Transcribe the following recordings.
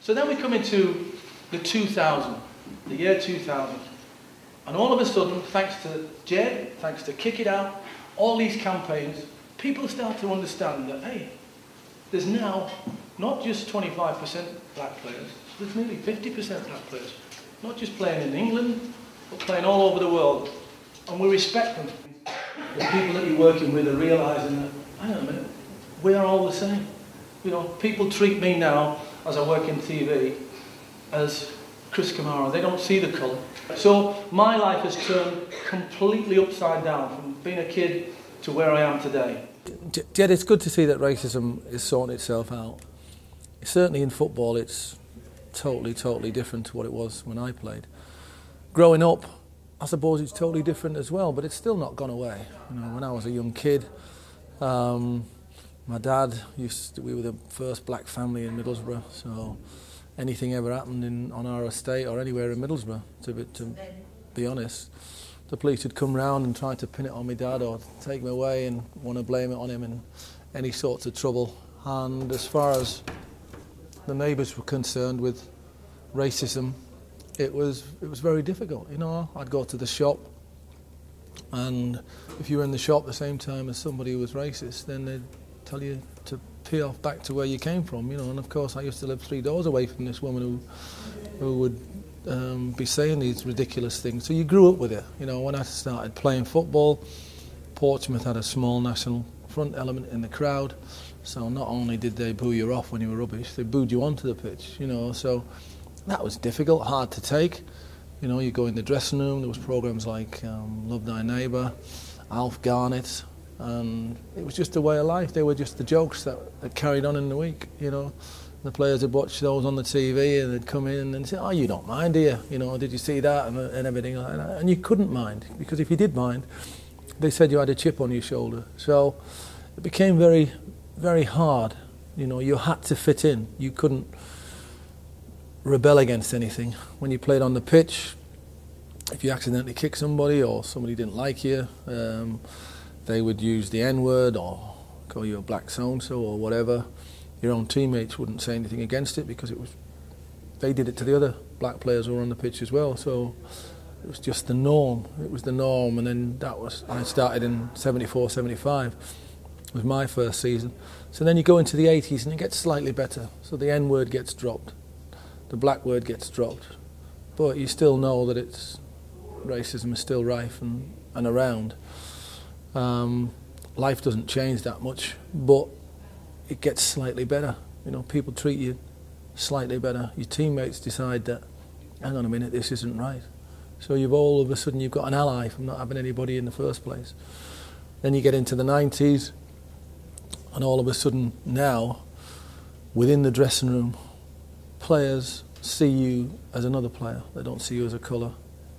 So then we come into the 2000, the year 2000. And all of a sudden, thanks to Jed, thanks to Kick It Out, all these campaigns, people start to understand that, hey, there's now not just 25% black players, there's nearly 50% black players. Not just playing in England, but playing all over the world. And we respect them. The people that you're working with are realising that, hang on a minute, we are all the same. You know, people treat me now, as I work in TV, as Chris Kamara. They don't see the colour. So my life has turned completely upside down from being a kid to where I am today. Jed, it's good to see that racism is sorting itself out. Certainly in football it's totally different to what it was when I played. Growing up, I suppose it's totally different as well, but it's still not gone away. You know, when I was a young kid, my dad we were the first black family in Middlesbrough, so anything ever happened on our estate or anywhere in Middlesbrough, to be honest, the police would come round and try to pin it on my dad or take me away and want to blame it on him in any sorts of trouble. And as far as the neighbours were concerned with racism, it was very difficult. You know, I'd go to the shop, and if you were in the shop at the same time as somebody who was racist, then they'd tell you to pee off back to where you came from. You know, and of course I used to live 3 doors away from this woman who would be saying these ridiculous things. So you grew up with it. You know, when I started playing football, Portsmouth had a small national front element in the crowd. So not only did they boo you off when you were rubbish, they booed you onto the pitch. You know, so that was difficult, hard to take. You know, you go in the dressing room, there was programmes like Love Thy Neighbour, Alf Garnett, and it was just a way of life. They were just the jokes that carried on in the week, you know. The players would watch those on the TV and they'd come in and say, oh, you don't mind, do you? You know, did you see that? And everything like that. And you couldn't mind, because if you did mind, they said you had a chip on your shoulder. So it became very, very hard. You know, you had to fit in. You couldn't rebel against anything. When you played on the pitch, if you accidentally kicked somebody or somebody didn't like you, they would use the N-word or call you a black so-and-so or whatever. Your own teammates wouldn't say anything against it because they did it to the other black players who were on the pitch as well. So it was just the norm. It was the norm, and then I started in 74, 75. It was my first season. So then you go into the 80s and it gets slightly better. So the N-word gets dropped. The black word gets dropped. But you still know that racism is still rife and around. Life doesn't change that much, but it gets slightly better. You know, people treat you slightly better. Your teammates decide that, hang on a minute, this isn't right. So all of a sudden you've got an ally from not having anybody in the first place. Then you get into the 90s, and all of a sudden now, within the dressing room, players see you as another player. They don't see you as a colour,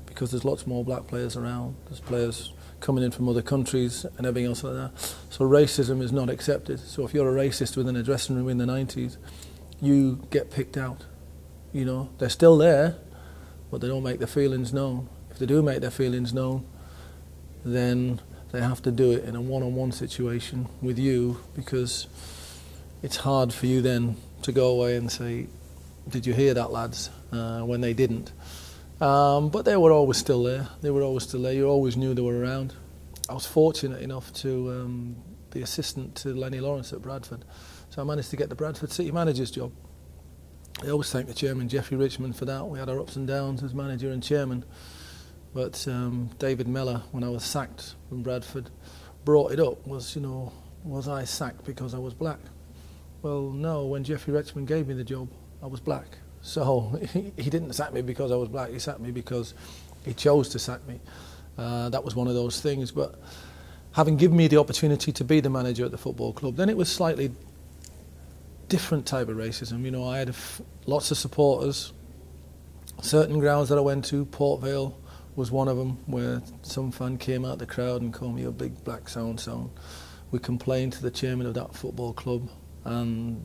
because there's lots more black players around. There's players coming in from other countries and everything else like that. So racism is not accepted. So if you're a racist within a dressing room in the 90s, you get picked out. You know, they're still there, but they don't make their feelings known. If they do make their feelings known, then they have to do it in a one-on-one situation with you, because it's hard for you then to go away and say, did you hear that, lads? When they didn't. But they were always still there. They were always still there. You always knew they were around. I was fortunate enough to be assistant to Lenny Lawrence at Bradford. So I managed to get the Bradford City manager's job. I always thank the chairman, Jeffrey Richmond, for that. We had our ups and downs as manager and chairman. But David Mellor, when I was sacked from Bradford, brought it up. Was I sacked because I was black? Well, no. When Jeffrey Richmond gave me the job, I was black. So he didn't sack me because I was black. He sacked me because he chose to sack me. That was one of those things. But having given me the opportunity to be the manager at the football club, then it was slightly different type of racism. You know, I had lots of supporters. Certain grounds that I went to, Port Vale was one of them, where some fan came out the crowd and called me a big black so-and-so. We complained to the chairman of that football club, and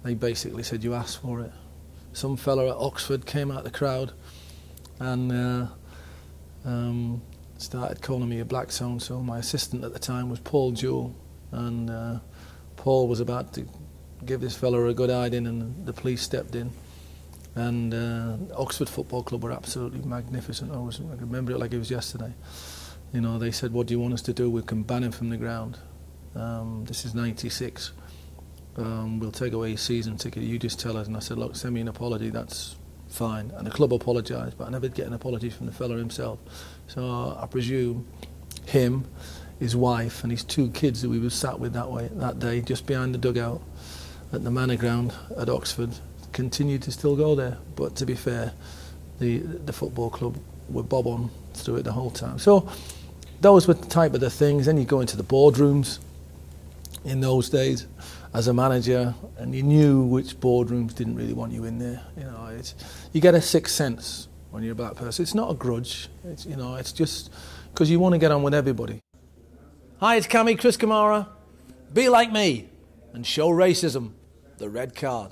they basically said, you asked for it. Some fella at Oxford came out the crowd and started calling me a black so-and-so. My assistant at the time was Paul Jewell, and Paul was about to give this fella a good hiding, and the police stepped in And Oxford Football Club were absolutely magnificent. I can remember it like it was yesterday. You know, they said, what do you want us to do? We can ban him from the ground. This is 96. We'll take away your season ticket. You just tell us. And I said, look, send me an apology. That's fine. And the club apologised, but I never get an apology from the fella himself. So I presume him, his wife, and his 2 kids that we were sat with that day, just behind the dugout at the Manor Ground at Oxford, continued to still go there. But to be fair, the football club were bob on through it the whole time. So those were the type of the things. Then you go into the boardrooms in those days as a manager, and you knew which boardrooms didn't really want you in there. You know, you get a sixth sense when you're a black person. It's not a grudge. It's just because you want to get on with everybody. Hi, it's Chris Kamara. Be like me and show racism the red card.